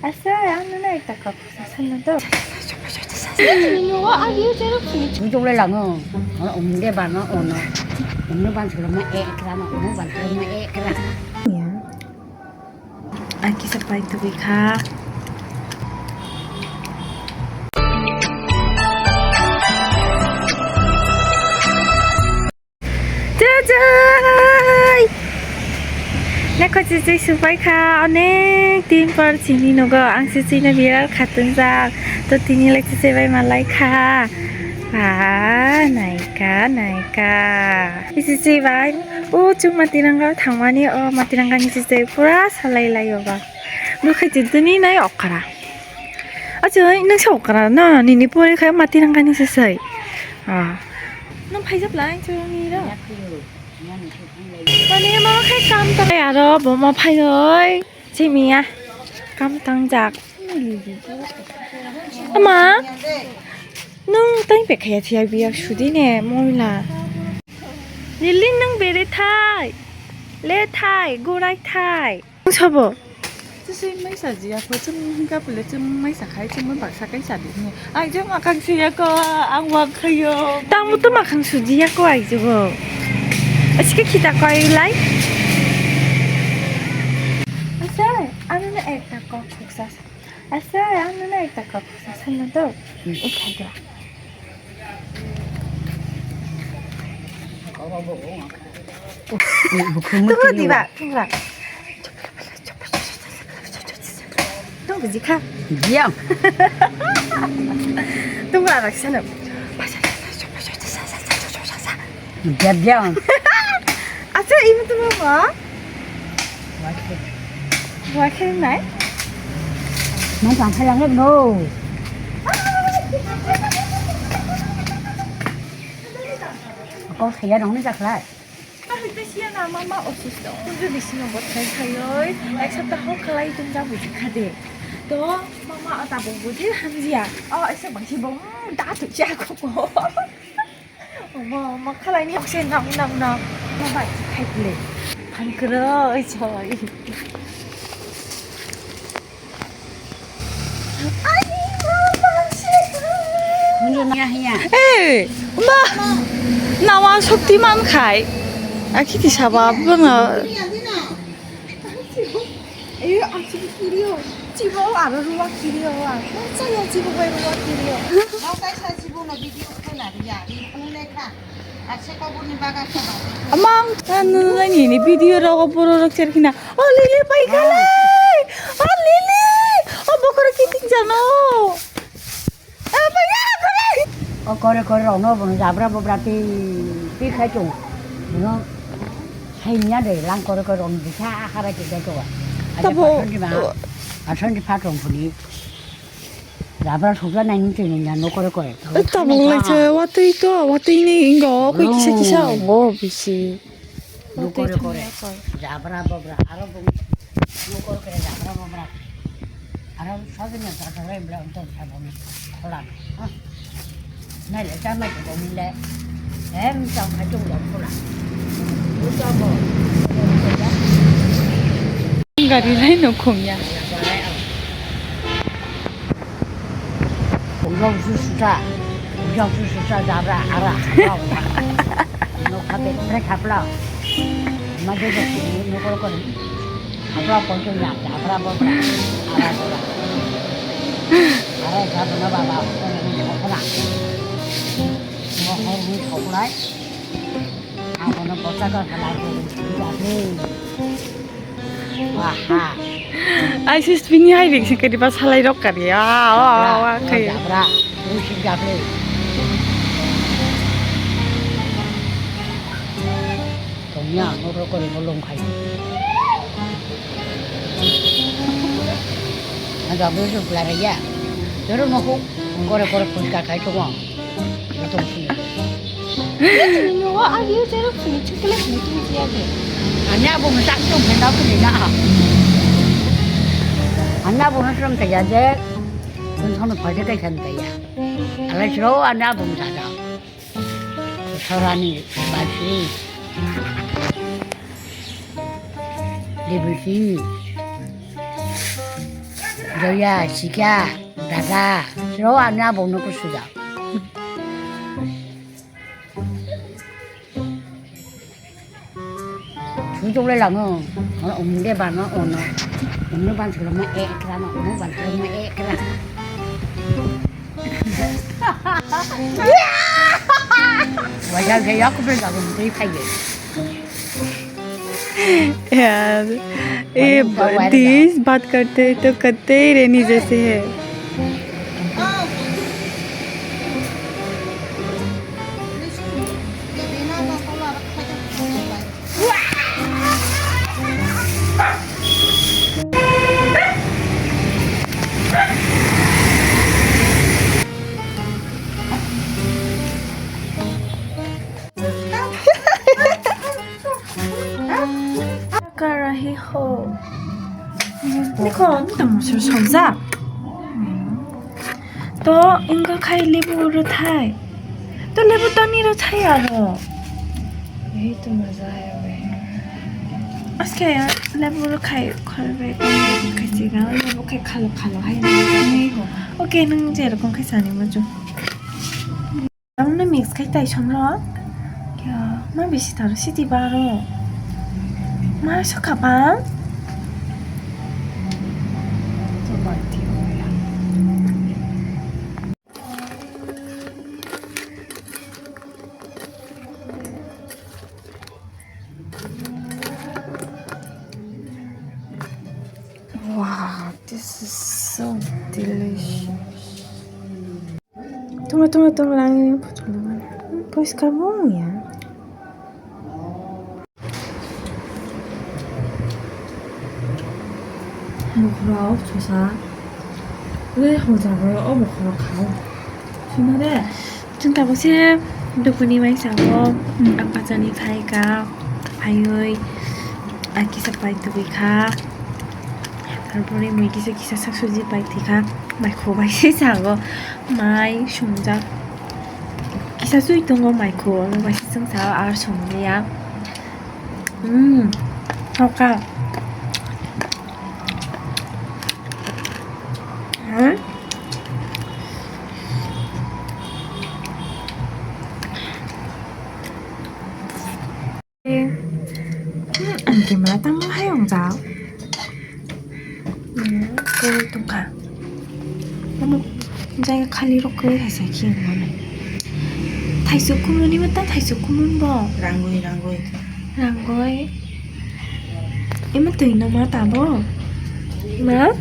아싸, 누나 있다 갖고 샀는데. Chúng đây là ngờ nó ống cái bàn nó ống bàn sửa mà e cái nó ống bàn sửa mà e cái là 안기 사파이 투비 가. 짜잔! Nako cici supai ka onek din par chini nogo ang cici na biral khatun jak to tini lek cici bai malai ka naika cici bai o chung matiranga thangmani o matiranga ni cici pura salai layo ba lu khai tini nai okara ajoi nang sa okara na nini pore khai matiranga ni cici nang phai jap lai chu ni daวันนี้มาแค่กำตังอย่ารอบอกมาพายเลยใช่ไหมอ่ะกำตังจากอามานึ่งตั้งเป็ดขยะที่ไอเบียชุดนี้เนี่ยมองละลิลลี่นึ่งเบรไทยเล่ไทยกูไรไทยชอบบ่就是没啥子呀，或者应该不来就没啥开，就没把啥干啥的呢。哎，就嘛刚吃一个安旺可哟。 ตั้งมุตมาขังสุดยากกว่าอีกจ้ะบ่อาชิคกี้พายก็อีไลอาเซ่อันนั้นเอกตะกอกคุกซ่าอาเซ่อันนั้นเอกตะกอกคุกซ่าสั่นนั่นตัวอีกใครตัว có bao bộ 또 디바 디바 또 그지 카 giang 또 알아 사는 giang 아저 이분 또 봐. 뭐 하는 날? nó chẳng phải là hết đâu có thể đóng nó giặt lại 아 근데 시아나 마마 없었어. 혼자 드시면 뭐 잘해요. 날 찾다 호클라이 좀 잡으지 카드. 또 마마 나 뭐지 한지야. 애써 망치 다 듣지 않고. 어머 칼라이니 혹시 나나 마마 할래. 반 그러 저희. 아니 마마 không như nha nha 에이, 엄마, 나와 속티만 가이. 아, 키티 잡아, 뭐나. 에이 지금 길이요. 지금 알아 루와 길이요. 맞아요 지금 왜 루와 길이요. 엄마, 나는 이 비디오라고 보러 저렇게나. 릴리 빨리 갈래. 릴리. 뭐 그렇게 뛰잖아. có rồi nó vẫn giảm ra một tí khai trùng nó hay nhá để lang có rồi thì xa khai chỉ cái rồi à thân đi phát trùng phụ đi giảm ra số này những chuyện nhà nó có 나 몰라, 저 왔더니 이거 그 기사 뭐 비시. nó có giảm ra một 알아 보면 nó có giảm ra một 알아 사진은 다 그래 물론 또 잡으면 콜라 này lại cha mày của mình đấy em chồng phải chung đồng cô là cứ cho bò 인가리를 해놓고냐. cũng rau su sa ra ra ara nó khá bên rất khá lâu mà cái gì nó có con khá lâu còn cho nhà trả ra bao nhiêu ara ra nó bảo con này nó không làm nó không lấy còn nó có sao còn lại thì wah 아이스 스피니 하이링 생각이 봐 살라이 럭가리야. 와, 그래. 잡라 우식 잡래 동야 너를 거리 물론 가요 나도 무슨 플라리야 저런 놓고 거래 보니까 갈 거고 너 동생 이거 아니요 제가 분이 초콜릿 무슨 지야 돼. 아니야 보면 딱좀 된다고 그러나 안나 보면 좀 돼야지 그건 손을 벌리게 된다야 알아 싫어 안나 보면 자자 서란이 맛이 리브시 그래야 시기야 나가 싫어 아니야 못 넣고 쓰자 주족래랑은 없는데 반은 없는 반 그러면 애 그러면 없는 반 그러면 애 그래 वजह से याक पे जाके मुझे खाइए यार ये तेज बात करते तो करते ही रहनी जैसे है कर रही हो देखो मुझे समझा तो इनका खाई लेबू थाई तो लेबू तो नहीं थाई यार यही तो मजा है वे उसके यार लेबू खाई खावे कैसे गा लेबू खाई खालो खालो है नहीं हो ओके नंग जेर कौन कैसा नहीं मुझे हमने मिक्स खाई ताई शमला क्या मैं बेसी तारो सिटी बारो 마셔 가방 Wow, this is so delicious. Toma lang yung putulaman. Pues carbón ya. 먹으러 조사 왜 혼자를 먹으러 가오 신나래 chúng ta có xem được vấn đề máy sáng không ăn bát chân đi thay cả phải ơi ăn kisa phải từ vị khác তারপরে মই কিছু কিছু শাকসবজি পাই থেকে মাইক্রো বাইসে যাবো মাই সং자 기사 수 있던 거 마이크로 맛있은 사 알 정리야 아까 응? ăn kìm lá tắm hay không giáo 그 동가 너무 굉장히 칼리로 그 해서 키는 거네 다이소 쿠문이면 딱 다이소 쿠문 뭐 랑고이 em mất tiền đâu má tao bố má